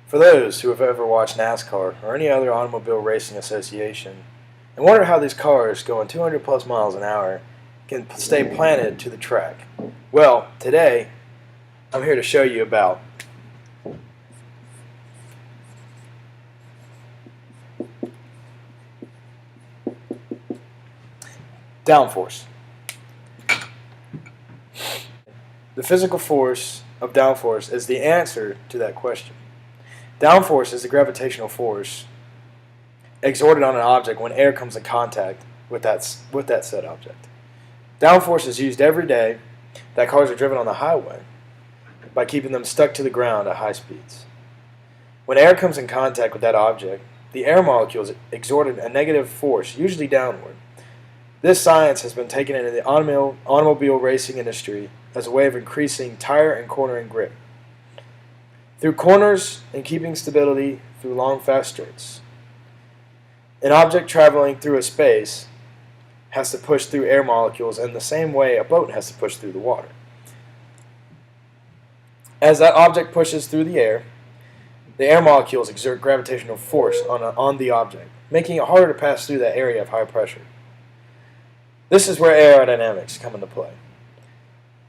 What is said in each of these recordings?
For those who have ever watched NASCAR or any other automobile racing association and wonder how these cars going 200 plus miles an hour can stay planted to the track, well, today I'm here to show you about downforce. The physical force of downforce is the answer to that question. Downforce is the gravitational force exerted on an object when air comes in contact with that said object. Downforce is used every day that cars are driven on the highway by keeping them stuck to the ground at high speeds. When air comes in contact with that object, the air molecules exerted a negative force, usually downward. This science has been taken into the automobile racing industry as a way of increasing tire and cornering grip. Through corners and keeping stability through long fast straights. An object traveling through a space has to push through air molecules in the same way a boat has to push through the water. As that object pushes through the air molecules exert gravitational force on the object, making it harder to pass through that area of high pressure. This is where aerodynamics come into play.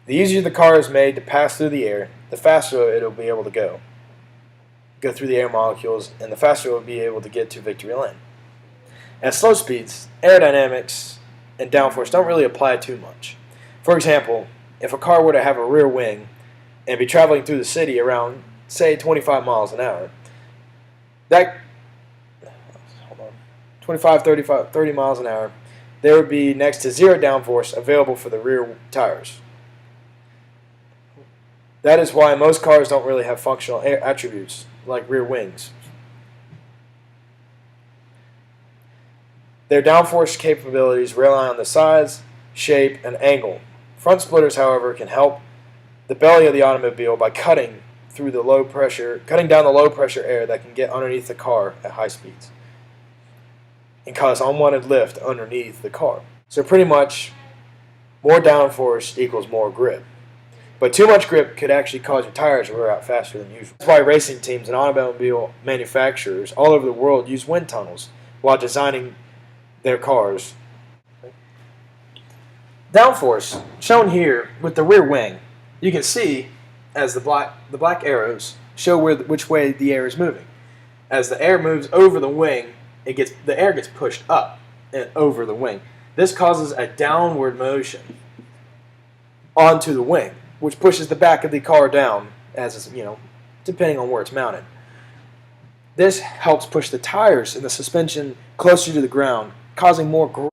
The easier the car is made to pass through the air, the faster it will be able to go through the air molecules, and the faster it will be able to get to victory lane. At slow speeds, aerodynamics and downforce don't really apply too much. For example, if a car were to have a rear wing and be traveling through the city around, say, 25 miles an hour, 30 miles an hour, there would be next to zero downforce available for the rear tires. That is why most cars don't really have functional attributes like rear wings. Their downforce capabilities rely on the size, shape, and angle. Front splitters, however, can help the belly of the automobile by cutting down the low pressure air that can get underneath the car at high speeds and cause unwanted lift underneath the car. So pretty much, more downforce equals more grip. But too much grip could actually cause your tires to wear out faster than usual. That's why racing teams and automobile manufacturers all over the world use wind tunnels while designing their cars. Downforce, shown here with the rear wing, you can see as the black arrows show which way the air is moving. As the air moves over the wing, the air gets pushed up and over the wing. This causes a downward motion onto the wing, which pushes the back of the car down, depending on where it's mounted. This helps push the tires and the suspension closer to the ground, causing more grip.